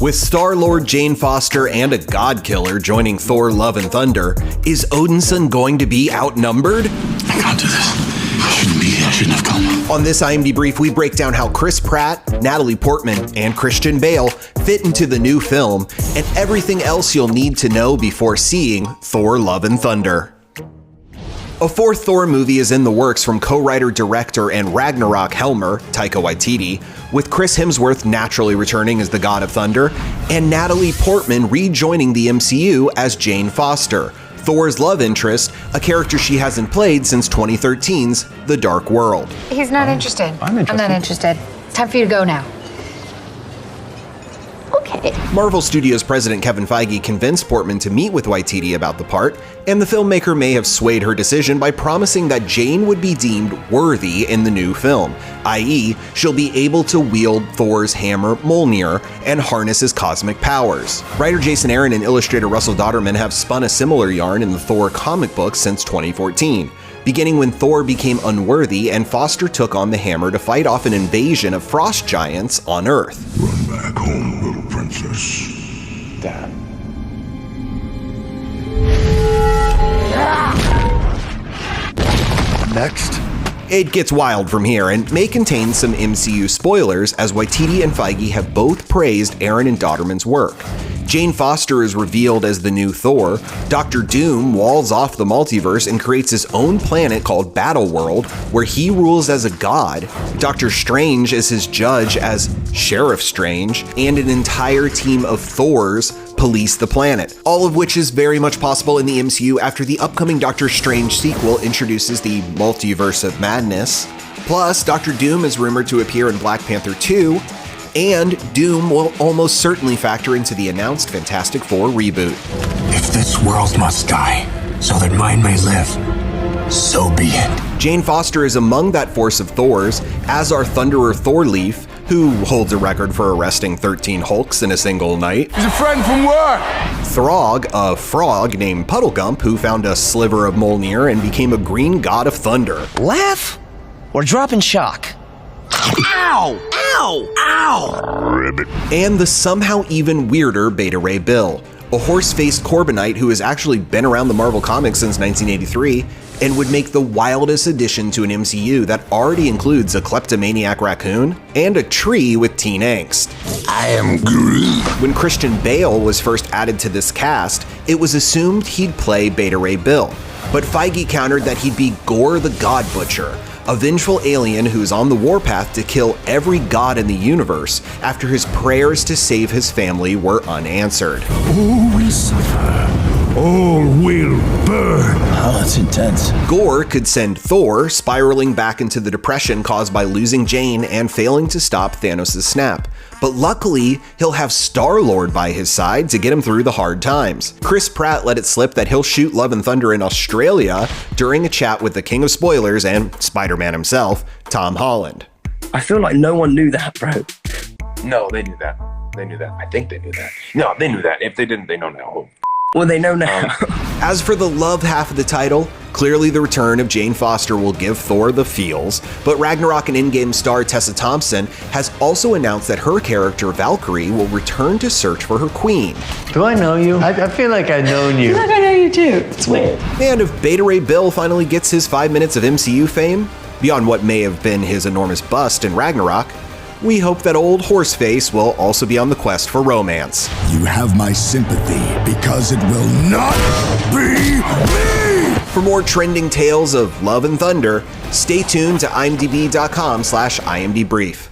With Star-Lord, Jane Foster, and a god killer joining Thor: Love and Thunder, is Odinson going to be outnumbered? I can't do this. I shouldn't be here. I shouldn't have come. On this IMD Brief, we break down how Chris Pratt, Natalie Portman, and Christian Bale fit into the new film, and everything else you'll need to know before seeing Thor: Love and Thunder. A fourth Thor movie is in the works from co-writer, director, and Ragnarok Helmer, Taika Waititi, with Chris Hemsworth naturally returning as the God of Thunder, and Natalie Portman rejoining the MCU as Jane Foster, Thor's love interest, a character she hasn't played since 2013's The Dark World. He's not interested. I'm not interested. Time for you to go now. Okay. Marvel Studios president Kevin Feige convinced Portman to meet with Waititi about the part, and the filmmaker may have swayed her decision by promising that Jane would be deemed worthy in the new film, i.e., she'll be able to wield Thor's hammer Mjolnir and harness his cosmic powers. Writer Jason Aaron and illustrator Russell Dodderman have spun a similar yarn in the Thor comic books since 2014. Beginning when Thor became unworthy and Foster took on the hammer to fight off an invasion of frost giants on Earth. Run back home, little princess. Dad. Next. It gets wild from here and may contain some MCU spoilers, as Waititi and Feige have both praised Aaron and Dodderman's work. Jane Foster is revealed as the new Thor, Dr. Doom walls off the multiverse and creates his own planet called Battleworld, where he rules as a god, Doctor Strange is his judge as Sheriff Strange, and an entire team of Thors police the planet, all of which is very much possible in the MCU after the upcoming Doctor Strange sequel introduces the Multiverse of Madness. Plus, Doctor Doom is rumored to appear in Black Panther 2, and Doom will almost certainly factor into the announced Fantastic Four reboot. If this world must die, so that mine may live, so be it. Jane Foster is among that force of Thors, as are Thunderer Thorleif, who holds a record for arresting 13 Hulks in a single night. He's a friend from work! Throg, a frog named Puddlegump, who found a sliver of Mjolnir and became a green god of thunder. Laugh or drop in shock. Ow! Ow! Ow! Ribbit. And the somehow even weirder Beta Ray Bill, a horse-faced Corbinite who has actually been around the Marvel Comics since 1983 and would make the wildest addition to an MCU that already includes a kleptomaniac raccoon and a tree with teen angst. I am Groot. When Christian Bale was first added to this cast, it was assumed he'd play Beta Ray Bill, but Feige countered that he'd be Gore the God Butcher, a vengeful alien who's on the warpath to kill every god in the universe after his prayers to save his family were unanswered. All will suffer. All will burn. Oh, that's intense. Gore could send Thor spiraling back into the depression caused by losing Jane and failing to stop Thanos' snap. But luckily, he'll have Star-Lord by his side to get him through the hard times. Chris Pratt let it slip that he'll shoot Love and Thunder in Australia during a chat with the king of spoilers and Spider-Man himself, Tom Holland. I feel like no one knew that, bro. No, they knew that. They knew that. I think they knew that. No, they knew that. If they didn't, they know now. Well, they know now. As for the love half of the title, clearly the return of Jane Foster will give Thor the feels, but Ragnarok and Endgame star Tessa Thompson has also announced that her character Valkyrie will return to search for her queen. Do I know you? I feel like I've known you. I know you too. It's weird. And if Beta Ray Bill finally gets his 5 minutes of MCU fame, beyond what may have been his enormous bust in Ragnarok, we hope that old Horseface will also be on the quest for romance. You have my sympathy because it will not be me! For more trending tales of love and thunder, stay tuned to imdb.com/imdbrief.